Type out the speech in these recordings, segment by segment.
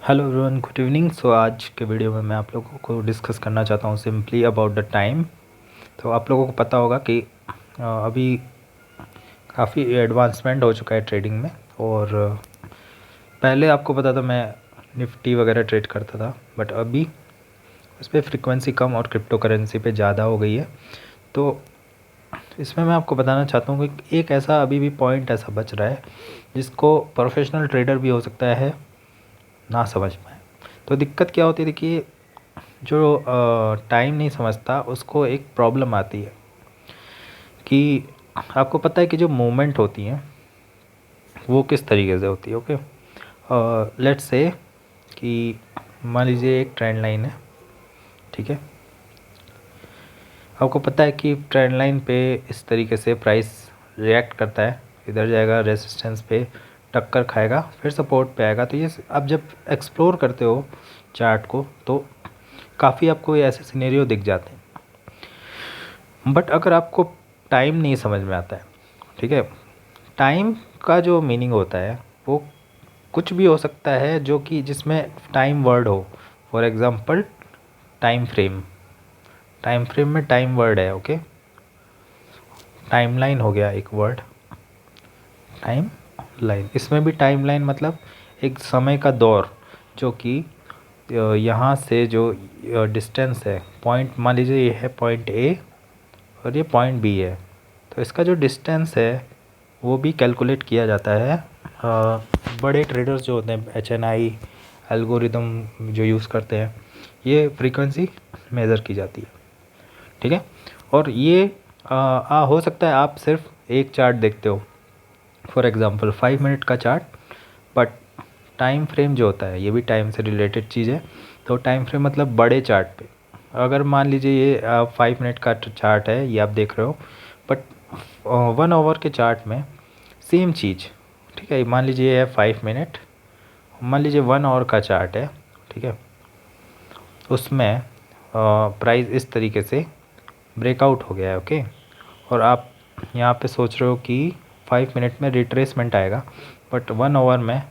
Hello everyone, good evening. So आज के video में मैं आप लोगों को डिस्कस करना चाहता हूँ सिंपली अबाउट द टाइम। तो आप लोगों को पता होगा कि अभी काफ़ी एडवांसमेंट हो चुका है ट्रेडिंग में। और पहले आपको पता था मैं निफ्टी वगैरह ट्रेड करता था, बट अभी उस पर फ्रिक्वेंसी कम और क्रिप्टो करेंसी पे ज़्यादा हो गई है। तो इसमें मैं आपको बताना चाहता हूँ कि एक ऐसा अभी भी पॉइंट ऐसा बच रहा है जिसको प्रोफेशनल ट्रेडर भी हो सकता है ना समझ पाए। तो दिक्कत क्या होती है, देखिए, जो टाइम नहीं समझता उसको एक प्रॉब्लम आती है कि आपको पता है कि जो मूवमेंट होती हैं वो किस तरीके से होती है। ओके, लेट्स से कि मान लीजिए एक ट्रेंड लाइन है, ठीक है। आपको पता है कि ट्रेंड लाइन पे इस तरीके से प्राइस रिएक्ट करता है, इधर जाएगा, रेजिस्टेंस पे टक्कर खाएगा, फिर सपोर्ट पे आएगा। तो ये आप जब एक्सप्लोर करते हो चार्ट को तो काफ़ी आपको ये ऐसे सिनेरियो दिख जाते हैं। बट अगर आपको टाइम नहीं समझ में आता है, ठीक है, टाइम का जो मीनिंग होता है वो कुछ भी हो सकता है जो कि जिसमें टाइम वर्ड हो। For example time frame, time frame में टाइम वर्ड है। ओके, टाइमलाइन हो गया एक वर्ड, टाइम लाइन, इसमें भी टाइम लाइन मतलब एक समय का दौर जो कि यहाँ से जो डिस्टेंस है, पॉइंट मान लीजिए ये है पॉइंट ए और ये पॉइंट बी है, तो इसका जो डिस्टेंस है वो भी कैलकुलेट किया जाता है। बड़े ट्रेडर्स जो होते हैं HNI एल्गोरिदम जो यूज़ करते हैं, ये फ्रीक्वेंसी मेज़र की जाती है, ठीक है। और ये हो सकता है आप सिर्फ एक चार्ट देखते हो, फॉर एग्ज़ाम्पल 5 मिनट का चार्ट, बट टाइम फ्रेम जो होता है ये भी टाइम से रिलेटेड चीज़ है। तो टाइम फ्रेम मतलब बड़े चार्ट पे, अगर मान लीजिए ये 5 मिनट का चार्ट है, ये आप देख रहे हो, बट 1 आवर के चार्ट में सेम चीज़, ठीक है। मान लीजिए ये है 5 मिनट, मान लीजिए 1 आवर का चार्ट है, ठीक है। उसमें प्राइस इस तरीके से ब्रेकआउट हो गया है, ओके। और आप यहाँ पे सोच रहे हो कि 5 मिनट में रिट्रेसमेंट आएगा, बट 1 आवर में,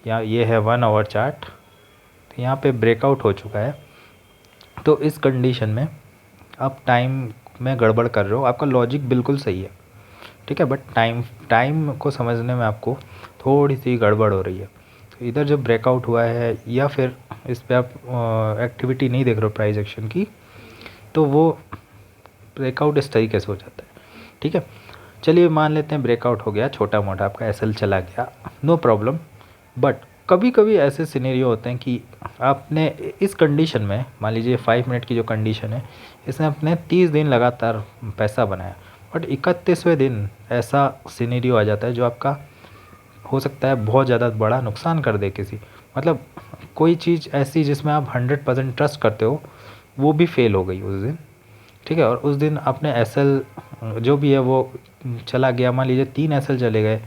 यहाँ ये है 1 आवर चार्ट, तो यहाँ पे ब्रेकआउट हो चुका है। तो इस कंडीशन में आप टाइम में गड़बड़ कर रहे हो, आपका लॉजिक बिल्कुल सही है, ठीक है, बट टाइम को समझने में आपको थोड़ी सी गड़बड़ हो रही है। तो इधर जब ब्रेकआउट हुआ है या फिर इस पर आप एक्टिविटी नहीं देख रहे हो प्राइस एक्शन की, तो वो ब्रेकआउट इस तरीके से हो जाता है, ठीक है। चलिए मान लेते हैं ब्रेकआउट हो गया, छोटा मोटा आपका SL चला गया, नो प्रॉब्लम। बट कभी कभी ऐसे सिनेरियो होते हैं कि आपने इस कंडीशन में, मान लीजिए 5 मिनट की जो कंडीशन है, इसने अपने 30 दिन लगातार पैसा बनाया, बट 31वें दिन ऐसा सिनेरियो आ जाता है जो आपका हो सकता है बहुत ज़्यादा बड़ा नुकसान कर दे किसी, मतलब कोई चीज़ ऐसी जिसमें आप 100% ट्रस्ट करते हो वो भी फेल हो गई उस दिन, ठीक है। और उस दिन आपने SL जो भी है वो चला गया, मान लीजिए 3 SL चले गए,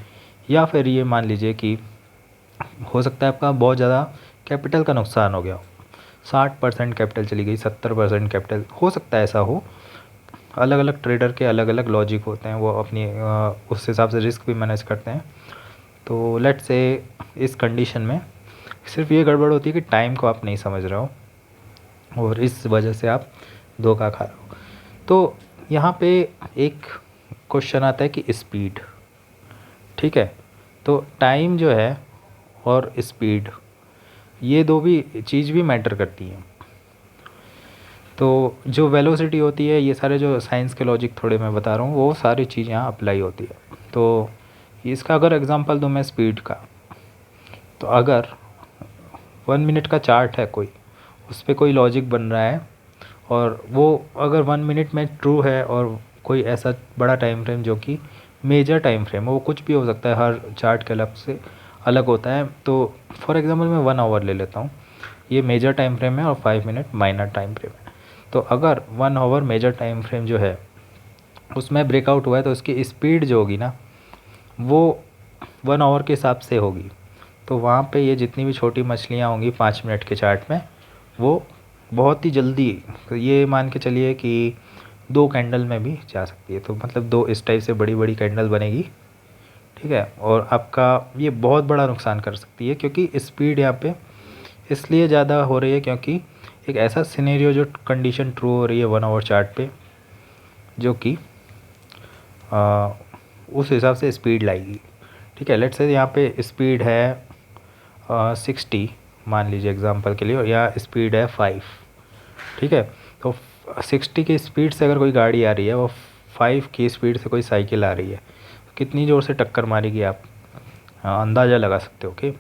या फिर ये मान लीजिए कि हो सकता है आपका बहुत ज़्यादा कैपिटल का नुकसान हो गया, 60% कैपिटल चली गई, 70% कैपिटल, हो सकता है ऐसा हो। अलग अलग ट्रेडर के अलग अलग लॉजिक होते हैं, वो अपनी उस हिसाब से रिस्क भी मैनेज करते हैं। तो लेट्स से इस कंडीशन में सिर्फ ये गड़बड़ होती है कि टाइम को आप नहीं समझ रहे हो और इस वजह से आप धोखा खा रहे हो। तो यहाँ पे एक क्वेश्चन आता है कि स्पीड, ठीक है। तो टाइम जो है और स्पीड, ये दो भी चीज़ भी मैटर करती हैं। तो जो वेलोसिटी होती है, ये सारे जो साइंस के लॉजिक थोड़े मैं बता रहा हूँ, वो सारी चीज़ यहाँ अप्लाई होती है। तो इसका अगर एग्जांपल दूँ मैं स्पीड का, तो अगर 1 मिनट का चार्ट है कोई, उस पर कोई लॉजिक बन रहा है, और वो अगर 1 मिनट में ट्रू है, और कोई ऐसा बड़ा टाइम फ्रेम जो कि मेजर टाइम फ्रेम है, वो कुछ भी हो सकता है, हर चार्ट के अलग से अलग होता है। तो फॉर एग्जांपल मैं 1 आवर ले लेता हूँ, ये मेजर टाइम फ्रेम है और 5 मिनट माइनर टाइम फ्रेम है। तो अगर 1 आवर मेजर टाइम फ्रेम जो है उसमें ब्रेकआउट हुआ है, तो इसकी स्पीड जो होगी ना, वो 1 आवर के हिसाब से होगी। तो वहाँ पे ये जितनी भी छोटी मछलियाँ होंगी 5 मिनट के चार्ट में, वो बहुत ही जल्दी, ये मान के चलिए कि 2 कैंडल में भी जा सकती है। तो मतलब 2 इस टाइप से बड़ी बड़ी कैंडल बनेगी, ठीक है। और आपका ये बहुत बड़ा नुकसान कर सकती है, क्योंकि स्पीड यहाँ पे इसलिए ज़्यादा हो रही है क्योंकि एक ऐसा सिनेरियो जो कंडीशन ट्रू हो रही है 1 आवर चार्ट पे, जो कि उस हिसाब से स्पीड लाएगी। ठीक है, लेट्स से यहाँ पे स्पीड है 60 मान लीजिए एग्जांपल के लिए, और यहाँ स्पीड है 5। ठीक है, तो 60 की स्पीड से अगर कोई गाड़ी आ रही है, वो 5 की स्पीड से कोई साइकिल आ रही है, कितनी ज़ोर से टक्कर मारेगी आप अंदाज़ा लगा सकते हो। ओके,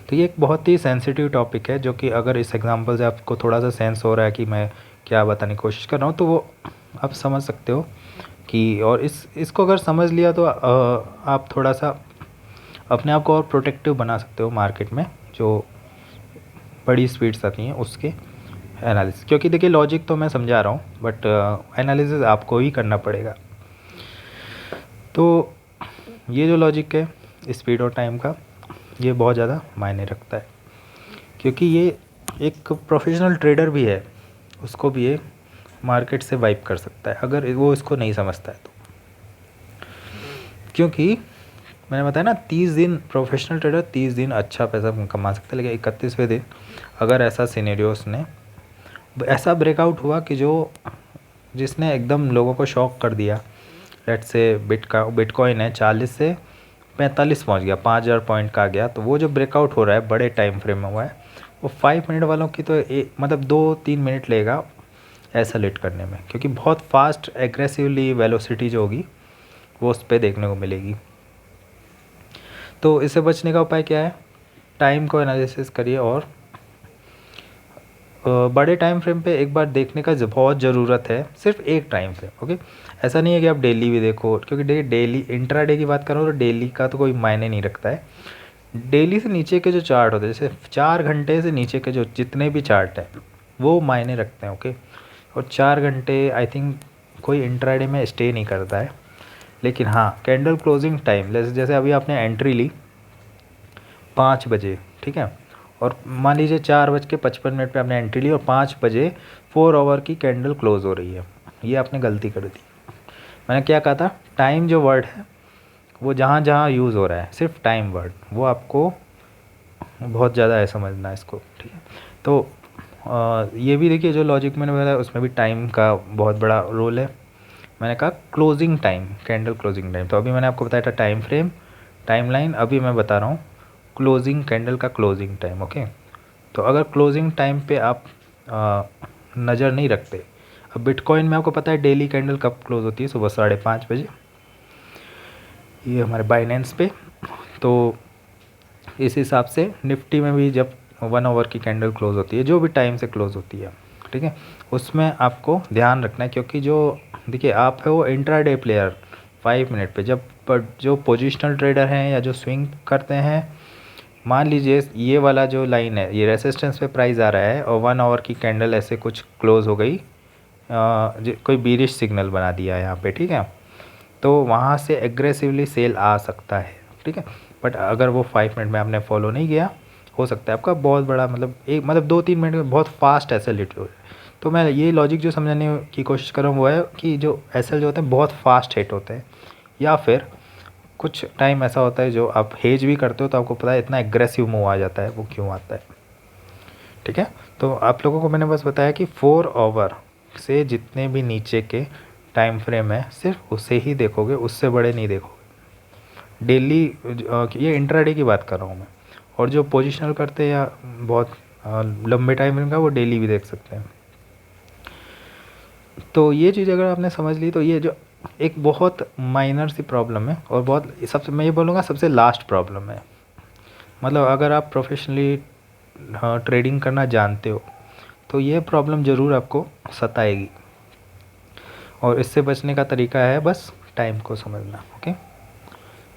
तो ये एक बहुत ही सेंसिटिव टॉपिक है, जो कि अगर इस एग्जांपल से आपको थोड़ा सा सेंस हो रहा है कि मैं क्या बताने की कोशिश कर रहा हूँ, तो वो आप समझ सकते हो कि, और इसको अगर समझ लिया तो आप थोड़ा सा अपने आप को और प्रोटेक्टिव बना सकते हो मार्केट में जो बड़ी स्पीड्स आती हैं उसके एनालिसिस। क्योंकि देखिए लॉजिक तो मैं समझा रहा हूँ, बट एनालिसिस आपको ही करना पड़ेगा। तो ये जो लॉजिक है स्पीड और टाइम का, ये बहुत ज़्यादा मायने रखता है, क्योंकि ये एक प्रोफेशनल ट्रेडर भी है, उसको भी ये मार्केट से वाइप कर सकता है अगर वो इसको नहीं समझता है तो। क्योंकि मैंने बताया ना 30 दिन प्रोफेशनल ट्रेडर 30 दिन अच्छा पैसा कमा सकता है, लेकिन 31वें दिन अगर ऐसा सिनेरियोस ने ऐसा ब्रेकआउट हुआ कि जिसने एकदम लोगों को शॉक कर दिया, लेट्स से बिटकॉइन है 40 से 45 पहुंच गया, 5000 पॉइंट का आ गया, तो वो जो ब्रेकआउट हो रहा है बड़े टाइम फ्रेम में हुआ है, वो 5 मिनट वालों की तो मतलब 2-3 मिनट लेगा ऐसा लेट करने में, क्योंकि बहुत फास्ट एग्रेसिवली वेलोसिटी जो होगी वो उस पर देखने को मिलेगी। तो इससे बचने का उपाय क्या है? टाइम को एनालिसिस करिए, और बड़े टाइम फ्रेम पे एक बार देखने का बहुत ज़रूरत है, सिर्फ एक टाइम फ्रेम। ओके, ऐसा नहीं है कि आप डेली भी देखो, क्योंकि डेली इंट्राडे की बात करो तो डेली का तो कोई मायने नहीं रखता है। डेली से नीचे के जो चार्ट होते हैं, जैसे 4 घंटे से नीचे के जो जितने भी चार्ट हैं वो मायने रखते हैं। ओके, और 4 घंटे आई थिंक कोई इंट्राडे में स्टे नहीं करता है, लेकिन हाँ कैंडल क्लोजिंग टाइम, जैसे अभी आपने एंट्री ली 5 बजे, ठीक है, और मान लीजिए 4:55 पे आपने एंट्री ली और 5 बजे 4 आवर की कैंडल क्लोज हो रही है, ये आपने गलती कर दी। मैंने क्या कहा था? टाइम जो वर्ड है वो जहाँ जहाँ यूज़ हो रहा है, सिर्फ टाइम वर्ड, वो आपको बहुत ज़्यादा है समझना इसको। ठीक है, तो ये भी देखिए जो लॉजिक मैंने बताया उसमें भी टाइम का बहुत बड़ा रोल है। मैंने कहा closing time, candle closing time, तो अभी मैंने आपको बताया था टाइम फ्रेम, टाइम लाइन, अभी मैं बता रहा हूँ क्लोजिंग कैंडल का क्लोजिंग टाइम। ओके, तो अगर क्लोजिंग टाइम पे आप नज़र नहीं रखते, अब बिटकॉइन में आपको पता है डेली कैंडल कब क्लोज होती है? सुबह 5:30 बजे, ये हमारे बाइनेंस पे। तो इस हिसाब से निफ्टी में भी जब 1 आवर की कैंडल क्लोज होती है, जो भी टाइम से क्लोज होती है, ठीक है, उसमें आपको ध्यान रखना है, क्योंकि जो देखिए आप है वो इंट्राडे प्लेयर 5 मिनट पे, जब जो पोजिशनल ट्रेडर हैं या जो स्विंग करते हैं, मान लीजिए ये वाला जो लाइन है ये रेसिस्टेंस पे प्राइस आ रहा है और 1 आवर की कैंडल ऐसे कुछ क्लोज हो गई, कोई बीरिश सिग्नल बना दिया यहाँ पे, ठीक है, तो वहाँ से एग्रेसिवली सेल आ सकता है। ठीक है, बट अगर वो 5 मिनट में आपने फॉलो नहीं किया, हो सकता है आपका बहुत बड़ा मतलब 2-3 मिनट में बहुत फास्ट एसएल हिट हो जाए। तो मैं ये लॉजिक जो समझाने की कोशिश कर रहा हूँ वो है कि जो एसएल जो होते हैं बहुत फास्ट हिट होते हैं, या फिर कुछ टाइम ऐसा होता है जो आप हेज भी करते हो तो आपको पता है इतना एग्रेसिव मूव आ जाता है, वो क्यों आता है। ठीक है, तो आप लोगों को मैंने बस बताया कि 4 आवर से जितने भी नीचे के टाइम फ्रेम है सिर्फ उसे ही देखोगे, उससे बड़े नहीं देखोगे। डेली ये इंट्राडे की बात कर रहा हूँ मैं, और जो पोजिशनल करते हैं या बहुत लंबे टाइम फ्रेम का, वो डेली भी देख सकते हैं। तो ये चीज़ अगर आपने समझ ली तो ये जो एक बहुत माइनर सी प्रॉब्लम है, और बहुत सबसे मैं ये बोलूँगा सबसे लास्ट प्रॉब्लम है। मतलब अगर आप प्रोफेशनली ट्रेडिंग करना जानते हो तो ये प्रॉब्लम ज़रूर आपको सताएगी, और इससे बचने का तरीका है बस टाइम को समझना। ओके,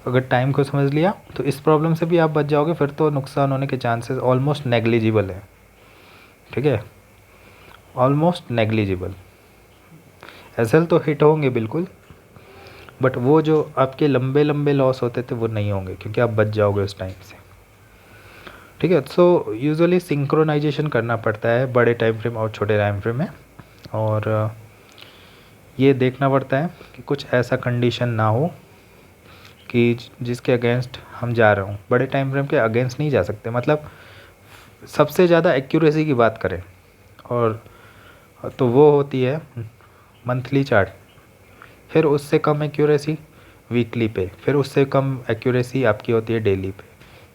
अगर टाइम को समझ लिया तो इस प्रॉब्लम से भी आप बच जाओगे, फिर तो नुकसान होने के चांसेस ऑलमोस्ट नेग्लिजिबल है। ठीक है, ऑलमोस्ट नेग्लिजिबल। एसएल तो हिट होंगे बिल्कुल, बट वो जो आपके लंबे लंबे लॉस होते थे वो नहीं होंगे, क्योंकि आप बच जाओगे उस टाइम से। ठीक है, सो यूजुअली सिंक्रोनाइजेशन करना पड़ता है बड़े टाइम फ्रेम और छोटे टाइम फ्रेम में, और ये देखना पड़ता है कि कुछ ऐसा कंडीशन ना हो कि जिसके अगेंस्ट हम जा रहे हों। बड़े टाइम फ्रेम के अगेंस्ट नहीं जा सकते, मतलब सबसे ज़्यादा एक्यूरेसी की बात करें और तो वो होती है मंथली चार्ट, फिर उससे कम एक्यूरेसी वीकली पे, फिर उससे कम एक्यूरेसी आपकी होती है डेली पे,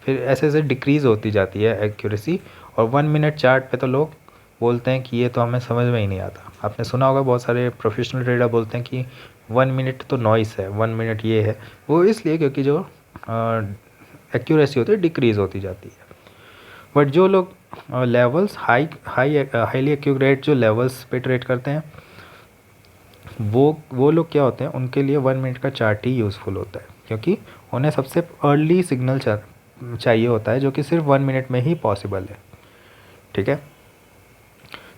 फिर ऐसे ऐसे डिक्रीज़ होती जाती है एक्यूरेसी। और 1 मिनट चार्ट पे तो लोग बोलते हैं कि ये तो हमें समझ में ही नहीं आता। आपने सुना होगा बहुत सारे प्रोफेशनल ट्रेडर बोलते हैं कि 1 मिनट तो नॉइस है, 1 मिनट ये है, वो इसलिए क्योंकि जो एक्यूरेसी होती है डिक्रीज़ होती जाती है। बट जो लोग लेवल्स हाईली एक्यूरेट जो लेवल्स पे ट्रेड करते हैं वो लोग क्या होते हैं, उनके लिए 1 मिनट का चार्ट ही यूज़फुल होता है, क्योंकि उन्हें सबसे अर्ली सिग्नल चाहिए होता है जो कि सिर्फ 1 मिनट में ही पॉसिबल है। ठीक है,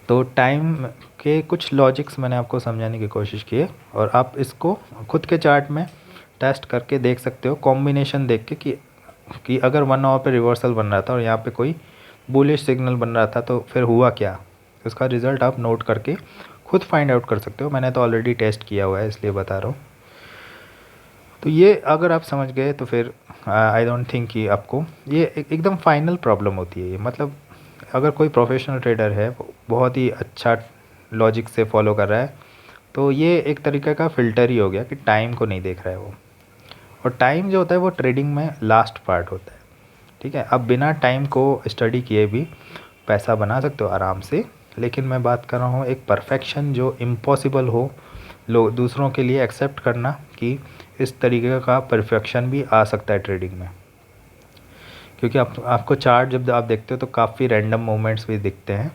तो टाइम के कुछ लॉजिक्स मैंने आपको समझाने की कोशिश की है और आप इसको खुद के चार्ट में टेस्ट करके देख सकते हो, कॉम्बिनेशन देख के कि अगर 1 आवर पे रिवर्सल बन रहा था और यहाँ पे कोई बुलिश सिग्नल बन रहा था तो फिर हुआ क्या, उसका रिज़ल्ट आप नोट करके खुद फाइंड आउट कर सकते हो। मैंने तो ऑलरेडी टेस्ट किया हुआ है इसलिए बता रहा हूँ। तो ये अगर आप समझ गए तो फिर आई डोंट थिंक कि आपको ये एकदम फाइनल प्रॉब्लम होती है ये, मतलब अगर कोई प्रोफेशनल ट्रेडर है बहुत ही अच्छा लॉजिक से फॉलो कर रहा है तो ये एक तरीके का फ़िल्टर ही हो गया कि टाइम को नहीं देख रहा है वो। और टाइम जो होता है वो ट्रेडिंग में लास्ट पार्ट होता है। ठीक है, अब बिना टाइम को स्टडी किए भी पैसा बना सकते हो आराम से, लेकिन मैं बात कर रहा हूँ एक परफेक्शन जो इम्पॉसिबल हो लोग दूसरों के लिए एक्सेप्ट करना कि इस तरीके का परफेक्शन भी आ सकता है ट्रेडिंग में। क्योंकि आपको चार्ट जब आप देखते हो तो काफ़ी रैंडम मूवमेंट्स भी दिखते हैं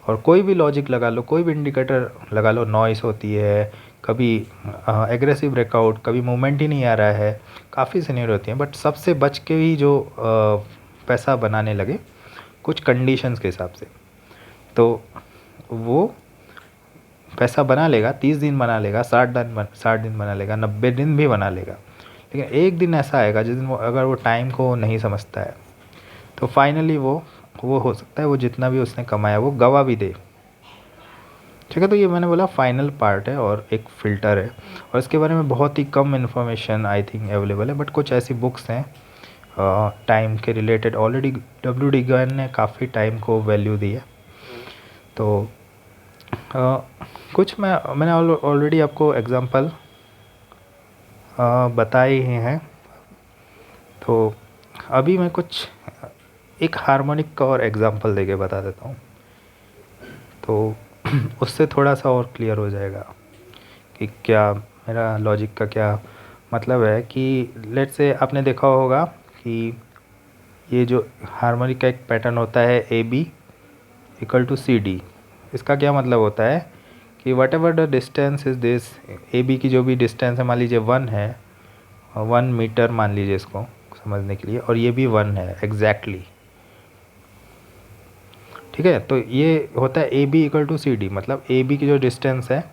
और कोई भी लॉजिक लगा लो, कोई भी इंडिकेटर लगा लो, नॉइस होती है, कभी एग्रेसिव ब्रेकआउट, कभी मूवमेंट ही नहीं आ रहा है, काफ़ी सीनियर होती हैं। बट सबसे बच के ही जो पैसा बनाने लगे कुछ कंडीशंस के हिसाब से, तो वो पैसा बना लेगा, 30 दिन बना लेगा, 60 दिन बना लेगा, 90 दिन भी बना लेगा। लेकिन एक दिन ऐसा आएगा जिस दिन वो अगर वो टाइम को नहीं समझता है तो फाइनली वो हो सकता है वो जितना भी उसने कमाया वो गवा भी दे। ठीक है, तो ये मैंने बोला फाइनल पार्ट है और एक फ़िल्टर है और इसके बारे में बहुत ही कम इन्फॉर्मेशन आई थिंक अवेलेबल है। बट कुछ ऐसी बुक्स हैं टाइम के रिलेटेड, ऑलरेडी WD गन ने काफ़ी टाइम को वैल्यू दी है। तो कुछ मैंने ऑलरेडी आपको एग्जांपल बताए ही हैं। तो अभी मैं कुछ एक हार्मोनिक का और एग्जांपल देके बता देता हूँ, तो उससे थोड़ा सा और क्लियर हो जाएगा कि क्या मेरा लॉजिक का क्या मतलब है। कि लेट्स से आपने देखा होगा कि ये जो हार्मोनिक का एक पैटर्न होता है AB = CD, इसका क्या मतलब होता है कि what ever the distance is this, AB की जो भी डिस्टेंस है मान लीजिए 1 है, 1 मीटर मान लीजिए इसको समझने के लिए, और ये भी 1 है एग्जैक्टली। ठीक है, तो ये होता है AB = CD, मतलब AB की जो डिस्टेंस है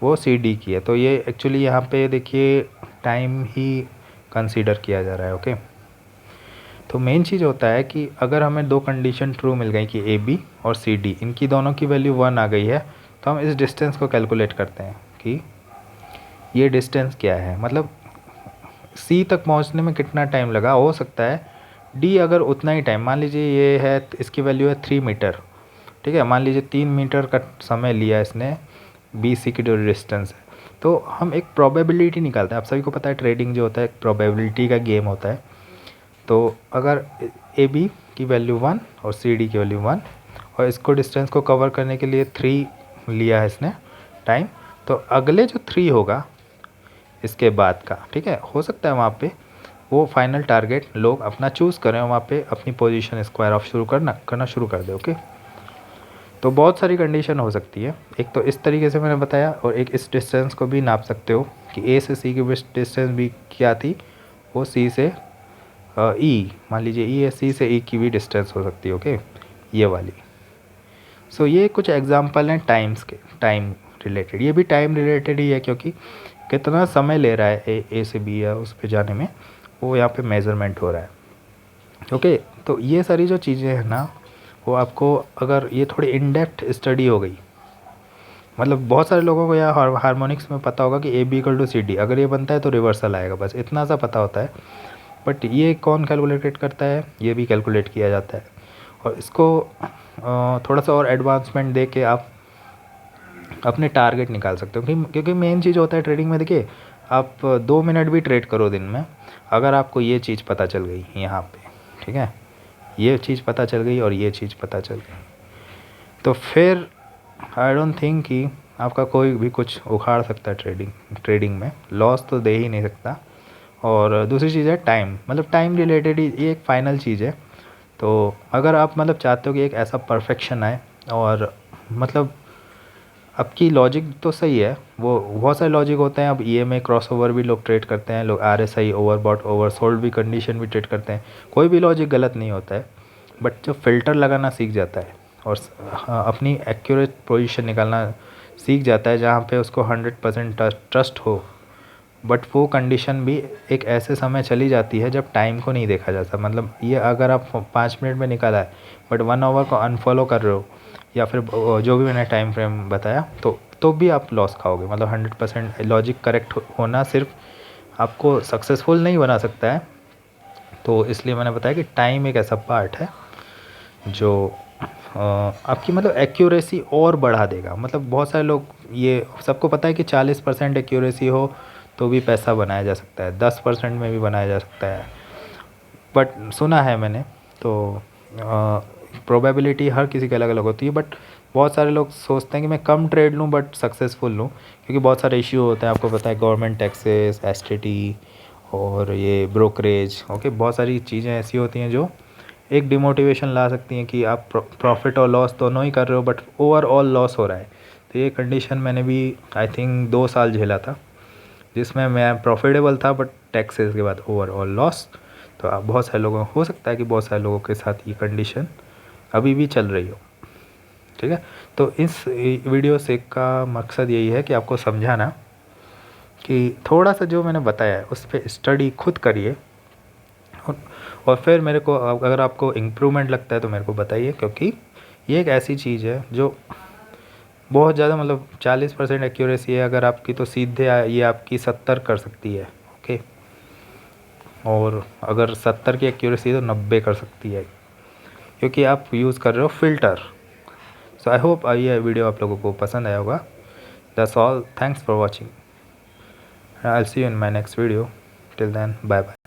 वो CD की है। तो ये एक्चुअली यहाँ पे देखिए टाइम ही कंसीडर किया जा रहा है। ओके, तो मेन चीज़ होता है कि अगर हमें दो कंडीशन ट्रू मिल गई कि AB और CD इनकी दोनों की वैल्यू 1 आ गई है, तो हम इस डिस्टेंस को कैलकुलेट करते हैं कि ये डिस्टेंस क्या है, मतलब C तक पहुंचने में कितना टाइम लगा। हो सकता है D अगर उतना ही टाइम, मान लीजिए ये है इसकी वैल्यू है 3 मीटर, ठीक है, मान लीजिए 3 मीटर का समय लिया इसने BC की जो डिस्टेंस है, तो हम एक प्रोबेबिलिटी निकालते हैं। आप सभी को पता है ट्रेडिंग जो होता है एक प्रोबेबिलिटी का गेम होता है। तो अगर AB की वैल्यू 1 और CD की वैल्यू 1 और इसको डिस्टेंस को कवर करने के लिए 3 लिया है इसने टाइम, तो अगले जो 3 होगा इसके बाद का, ठीक है, हो सकता है वहाँ पे वो फाइनल टारगेट लोग अपना चूज़ करें, वहाँ पे अपनी पोजीशन स्क्वायर ऑफ करना शुरू कर दे। ओके, तो बहुत सारी कंडीशन हो सकती है। एक तो इस तरीके से मैंने बताया, और एक इस डिस्टेंस को भी नाप सकते हो कि A से C की डिस्टेंस भी क्या थी, वो C से E, मान लीजिए E है, C से E की भी डिस्टेंस हो सकती है। ओके, ये वाली। सो ये कुछ एग्जांपल हैं टाइम रिलेटेड। ये भी टाइम रिलेटेड ही है क्योंकि कितना समय ले रहा है A से B या उस पे जाने में, वो यहाँ पे मेज़रमेंट हो रहा है। ओके, तो ये सारी जो चीज़ें हैं ना, वो आपको अगर ये थोड़ी इन डेप्थ स्टडी हो गई, मतलब बहुत सारे लोगों को यहाँ हार्मोनिक्स में पता होगा कि AB = CD, अगर ये बनता है तो रिवर्सल आएगा, बस इतना सा पता होता है। बट ये कौन कैलकुलेट करता है, ये भी कैलकुलेट किया जाता है। और इसको थोड़ा सा और एडवांसमेंट दे के आप अपने टारगेट निकाल सकते हो। क्योंकि मेन चीज़ होता है ट्रेडिंग में, देखिए आप 2 मिनट भी ट्रेड करो दिन में, अगर आपको ये चीज़ पता चल गई यहाँ पे, ठीक है, ये चीज़ पता चल गई और ये चीज़ पता चल गई, तो फिर आई डोंट थिंक कि आपका कोई भी कुछ उखाड़ सकता है ट्रेडिंग में, लॉस तो दे ही नहीं सकता। और दूसरी चीज़ है टाइम, मतलब टाइम रिलेटेड ही ये एक फाइनल चीज़ है। तो अगर आप मतलब चाहते हो कि एक ऐसा परफेक्शन आए, और मतलब आपकी लॉजिक तो सही है, वो बहुत सारे लॉजिक होते हैं। अब ईएमए क्रॉसओवर भी लोग ट्रेड करते हैं, लोग आरएसआई ओवरबॉट ओवरसोल्ड भी कंडीशन भी ट्रेड करते हैं, कोई भी लॉजिक गलत नहीं होता है। बट जो फ़िल्टर लगाना सीख जाता है और हाँ, अपनी एक्यूरेट पोजीशन निकालना सीख जाता है जहाँ पे उसको 100% ट्रस्ट हो, बट वो कंडीशन भी एक ऐसे समय चली जाती है जब टाइम को नहीं देखा जाता। मतलब ये अगर आप 5 मिनट में निकाला है बट 1 आवर को अनफॉलो कर रहे हो, या फिर जो भी मैंने टाइम फ्रेम बताया, तो भी आप लॉस खाओगे। मतलब 100% लॉजिक करेक्ट होना सिर्फ आपको सक्सेसफुल नहीं बना सकता है। तो इसलिए मैंने बताया कि टाइम एक ऐसा पार्ट है जो आपकी मतलब एक्यूरेसी और बढ़ा देगा। मतलब बहुत सारे लोग, ये सबको पता है कि 40% एक्यूरेसी हो तो भी पैसा बनाया जा सकता है, 10% में भी बनाया जा सकता है, बट सुना है मैंने। तो प्रोबेबिलिटी हर किसी की अलग अलग होती है, बट बहुत सारे लोग सोचते हैं कि मैं कम ट्रेड लूँ बट सक्सेसफुल लूँ, क्योंकि बहुत सारे इश्यू होते हैं, आपको पता है, गवर्नमेंट टैक्सेस, एसटीटी और ये ब्रोकरेज, ओके, बहुत सारी चीज़ें ऐसी होती हैं जो एक डिमोटिवेशन ला सकती हैं कि आप प्रॉफिट और लॉस दोनों ही कर रहे हो बट ओवरऑल लॉस हो रहा है। तो ये कंडीशन मैंने भी आई थिंक 2 साल झेला था, जिसमें मैं प्रॉफिटेबल था बट टैक्सेस के बाद ओवरऑल लॉस। तो आप बहुत सारे लोगों, हो सकता है कि बहुत सारे लोगों के साथ ये कंडीशन अभी भी चल रही हो, ठीक है। तो इस वीडियो से का मकसद यही है कि आपको समझाना कि थोड़ा सा जो मैंने बताया है उस पर स्टडी खुद करिए, और फिर मेरे को अगर आपको इम्प्रूवमेंट लगता है तो मेरे को बताइए, क्योंकि ये एक ऐसी चीज़ है जो बहुत ज़्यादा, मतलब 40% एक्यूरेसी है अगर आपकी, तो सीधे ये आपकी 70 कर सकती है, ओके। और अगर 70 की एक्यूरेसी है तो 90 कर सकती है, क्योंकि आप यूज़ कर रहे हो फ़िल्टर। सो आई होप ये वीडियो आप लोगों को पसंद आया होगा। That's all, thanks for watching, I will see you in my next video, till then bye bye.